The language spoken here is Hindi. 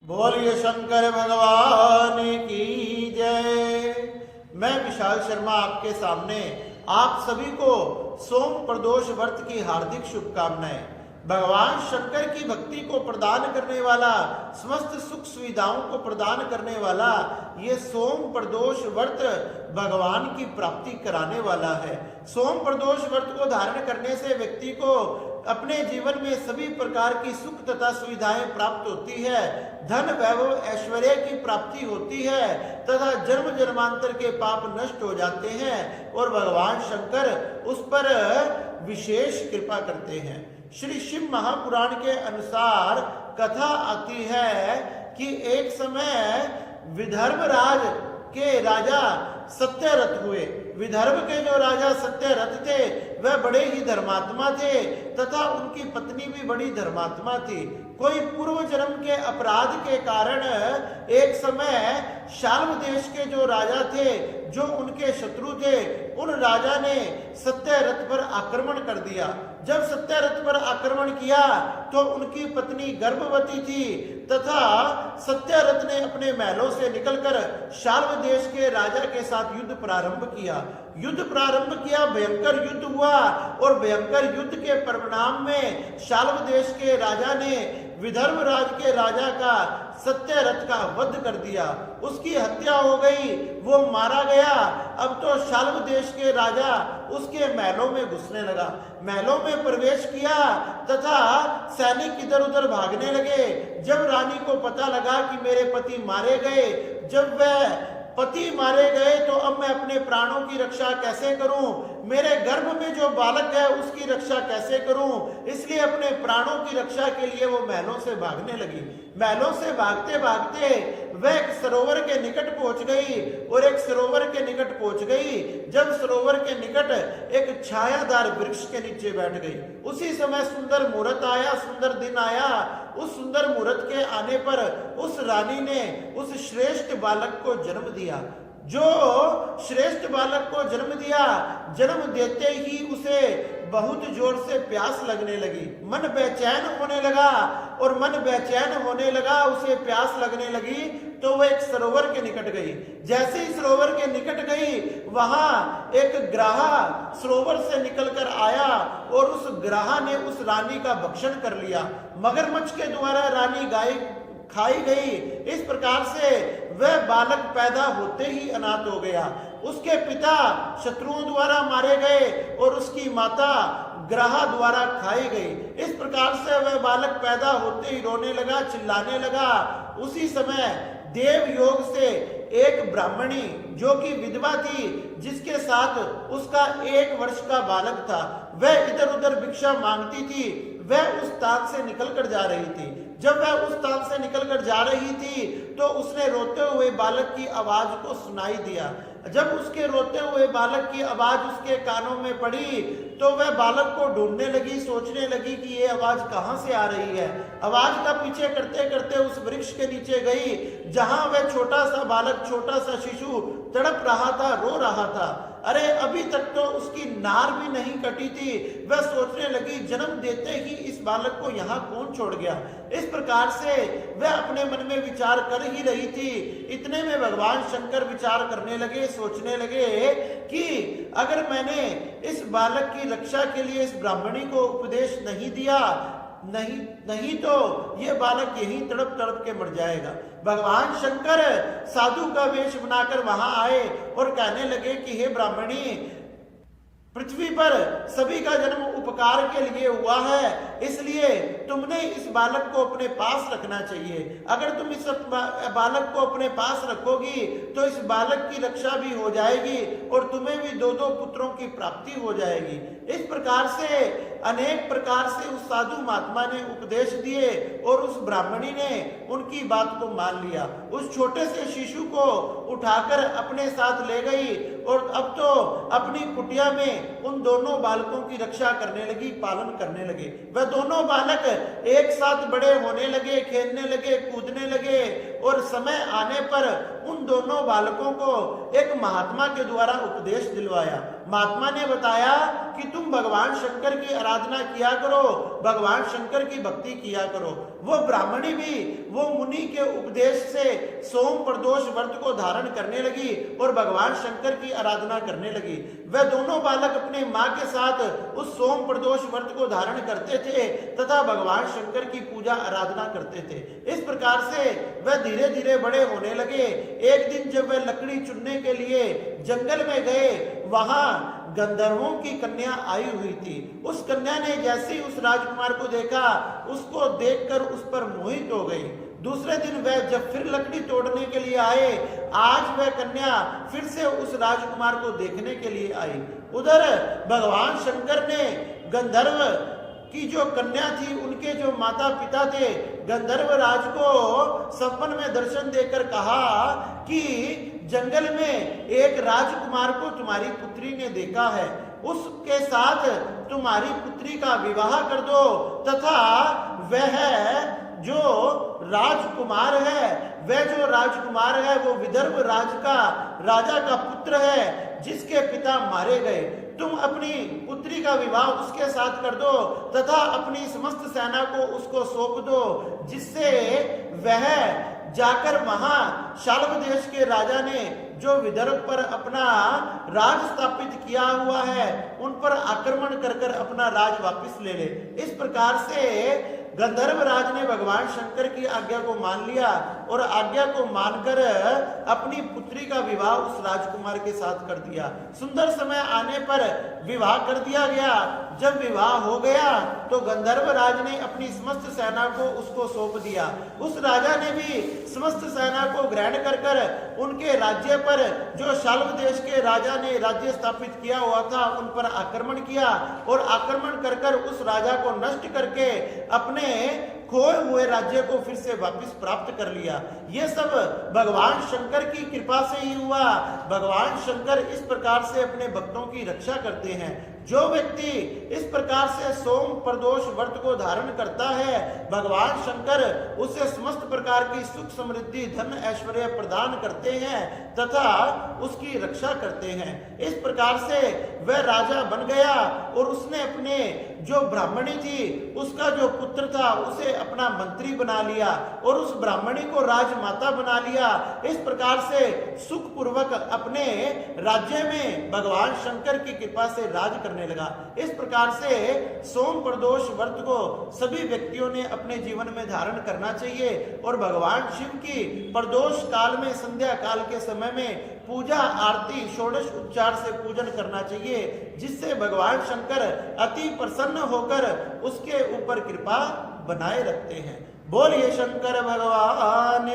बोलिए शंकर भगवान की जय। मैं विशाल शर्मा आपके सामने आप सभी को सोम प्रदोष व्रत की हार्दिक शुभकामनाएं। भगवान शंकर की भक्ति को प्रदान करने वाला, समस्त सुख सुविधाओं को प्रदान करने वाला ये सोम प्रदोष व्रत भगवान की प्राप्ति कराने वाला है। सोम प्रदोष व्रत को धारण करने से व्यक्ति को अपने जीवन में सभी प्रकार की सुख तथा सुविधाएं प्राप्त होती है, धन वैभव ऐश्वर्य की प्राप्ति होती है तथा जन्म जन्मांतर के पाप नष्ट हो जाते हैं और भगवान शंकर उस पर विशेष कृपा करते हैं। श्री शिव महापुराण के अनुसार कथा आती है कि एक समय विदर्भ राज के राजा सत्यरथ हुए। विदर्भ के जो राजा सत्यरथ थे वह बड़े ही धर्मात्मा थे तथा उनकी पत्नी भी बड़ी धर्मात्मा थी। कोई पूर्व जन्म के अपराध के कारण एक समय शाल्व देश के जो राजा थे, जो उनके शत्रु थे, उन राजा ने सत्यरथ पर आक्रमण कर दिया। जब सत्यरथ पर आक्रमण किया तो उनकी पत्नी गर्भवती थी तथा सत्यरथ ने अपने महलों से निकलकर शाल्व देश के राजा के साथ युद्ध प्रारंभ किया। भयंकर युद्ध हुआ और भयंकर युद्ध के परिणाम में शाल्व देश के राजा ने विदर्भ राज के राजा का सत्यरथ का वध कर दिया। उसकी हत्या हो गई, वो मारा गया। अब तो शाल्व देश के राजा उसके महलों में घुसने लगा, महलों में प्रवेश किया तथा सैनिक इधर उधर भागने लगे। जब रानी को पता लगा कि मेरे पति मारे गए, जब वह पति मारे गए तो अब मैं अपने प्राणों की रक्षा कैसे करूं, मेरे गर्भ में जो बालक है उसकी रक्षा कैसे करूं, इसलिए अपने प्राणों की रक्षा के लिए वो महलों से भागने लगी। महलों से भागते भागते वह एक सरोवर के निकट पहुंच गई और एक सरोवर के निकट पहुंच गई। जब सरोवर के निकट एक छायादार वृक्ष के नीचे बैठ गई, उसी समय सुंदर मुहूर्त आया, सुंदर दिन आया। उस सुंदर मुहूर्त के आने पर उस रानी ने उस श्रेष्ठ बालक को जन्म दिया। जो श्रेष्ठ बालक को जन्म दिया, जन्म देते ही उसे बहुत जोर से प्यास लगने लगी, मन बेचैन होने लगा और मन बेचैन होने लगा, उसे प्यास लगने लगी तो वह एक सरोवर के निकट गई। जैसे ही सरोवर के निकट गई, वहां एक ग्राहा सरोवर से निकलकर आया और उस ग्राहा ने उस रानी का भक्षण कर लिया। मगरमच्छ के द्वारा रानी गाय खाई गई। इस प्रकार से वह बालक पैदा होते ही अनाथ हो गया। उसके पिता शत्रुओं द्वारा मारे गए और उसकी माता ग्राहा द्वारा खाई गई। इस प्रकार से वह बालक पैदा होते ही रोने लगा, चिल्लाने लगा। उसी समय देव योग से एक ब्राह्मणी जो कि विधवा थी, जिसके साथ उसका 1 वर्ष का बालक था, वह इधर उधर भिक्षा मांगती थी। वह उस ताक से निकल कर जा रही थी। जब वह उस ताक से निकलकर जा रही थी तो उसने रोते हुए बालक की आवाज को सुनाई दिया। जब उसके रोते हुए बालक की आवाज उसके कानों में पड़ी तो वह बालक को ढूंढने लगी, सोचने लगी कि ये आवाज कहां से आ रही है। आवाज का पीछे करते करते उस वृक्ष के नीचे गई जहां वह छोटा सा बालक, छोटा सा शिशु तड़प रहा था, रो रहा था। अरे अभी तक तो उसकी नार भी नहीं कटी थी। वह सोचने लगी जन्म देते ही इस बालक को यहाँ कौन छोड़ गया। इस प्रकार से वह अपने मन में विचार कर ही रही थी। इतने में भगवान शंकर विचार करने लगे, सोचने लगे कि अगर मैंने इस बालक की रक्षा के लिए इस ब्राह्मणी को उपदेश नहीं दिया, नहीं तो ये बालक यहीं तड़प तड़प के मर जाएगा। भगवान शंकर साधु का वेश बनाकर वहां आए और कहने लगे कि हे ब्राह्मणी, पृथ्वी पर सभी का जन्म उपकार के लिए हुआ है, इसलिए तुमने इस बालक को अपने पास रखना चाहिए। अगर तुम इस बालक को अपने पास रखोगी तो इस बालक की रक्षा भी हो जाएगी और तुम्हें भी 2-2 पुत्रों की प्राप्ति हो जाएगी। इस प्रकार से अनेक प्रकार से उस साधु महात्मा ने उपदेश दिए और उस ब्राह्मणी ने उनकी बात को मान लिया। उस छोटे से शिशु को उठाकर अपने साथ ले गई और अब तो अपनी कुटिया में उन दोनों बालकों की रक्षा करने लगी, पालन करने लगे। वह दोनों बालक एक साथ बड़े होने लगे, खेलने लगे, कूदने लगे और समय आने पर उन दोनों बालकों को एक महात्मा के द्वारा उपदेश दिलवाया। महात्मा ने बताया कि तुम भगवान शंकर की आराधना किया करो, भगवान शंकर की भक्ति किया करो। वो ब्राह्मणी भी वो मुनि के उपदेश से सोम प्रदोष व्रत को धारण करने लगी और भगवान शंकर की आराधना करने लगी। वह दोनों बालक अपने माँ के साथ उस सोम प्रदोष व्रत को धारण करते थे तथा भगवान शंकर की पूजा आराधना करते थे। इस प्रकार से वह धीरे धीरे बड़े होने लगे। एक दिन जब वह लकड़ी चुनने के लिए जंगल में गए, वहां गंधर्वों की कन्या आई हुई थी। उस कन्या ने जैसे ही उस राजकुमार को देखा, उसको देखकर उस पर मोहित हो गई। दूसरे दिन वह जब फिर लकड़ी तोड़ने के लिए आए, आज वह कन्या फिर से उस राजकुमार को देखने के लिए आई। उधर भगवान शंकर ने गंधर्व की जो कन्या थी, उनके जो माता पिता थे, गंधर्व राज को सपन में दर्शन देकर कहा कि जंगल में एक राजकुमार को तुम्हारी पुत्री ने देखा है, उसके साथ तुम्हारी पुत्री का विवाह कर दो तथा वह जो राजकुमार है वो विदर्भ राजा का पुत्र है जिसके पिता मारे गए। तुम अपनी पुत्री का विवाह उसके साथ कर दो तथा अपनी समस्त सेना को उसको सौंप दो, जिससे वह जाकर वहां शाल्व देश के राजा ने जो विदर्भ पर अपना राज स्थापित किया हुआ है, उन पर आक्रमण कर अपना राज वापस ले ले। इस प्रकार से गंधर्व राज ने भगवान शंकर की आज्ञा को मान लिया और आज्ञा को मानकर अपनी पुत्री का विवाह उस राजकुमार के साथ कर दिया। सुंदर समय आने पर विवाह कर दिया गया। जब विवाह हो गया तो गंधर्व राज ने अपनी समस्त सेना को उसको सौंप दिया। उस राजा ने भी समस्त सेना को ग्रहण कर उनके राज्य पर जो शाल्व देश के राजा ने राज्य स्थापित किया हुआ था, उन पर आक्रमण किया और आक्रमण कर उस राजा को नष्ट करके अपने खोए हुए राज्य को फिर से वापस प्राप्त कर लिया। ये सब भगवान शंकर की कृपा से ही हुआ। भगवान शंकर इस प्रकार से अपने भक्तों की रक्षा करते हैं। जो व्यक्ति इस प्रकार से सोम प्रदोष व्रत को धारण करता है, भगवान शंकर उसे समस्त प्रकार की सुख समृद्धि धन ऐश्वर्य प्रदान करते हैं तथा उसकी रक्षा करते हैं। इस प्रकार से वह राजा बन गया और उसने अपने जो ब्राह्मणी थी, उसका जो पुत्र था, उसे अपना मंत्री बना लिया और उस ब्राह्मणी को राजमाता बना लिया। इस प्रकार से सुख पूर्वक अपने राज्य में भगवान शंकर की कृपा से राज करने लगा। इस प्रकार से सोम प्रदोष व्रत को सभी व्यक्तियों ने अपने जीवन में धारण करना चाहिए और भगवान शिव की प्रदोष काल में संध्या काल के समय में पूजा आरती षोडश उपचार से पूजन करना चाहिए, जिससे भगवान शंकर अति प्रसन्न होकर उसके ऊपर कृपा बनाए रखते हैं। बोलिए शंकर भगवान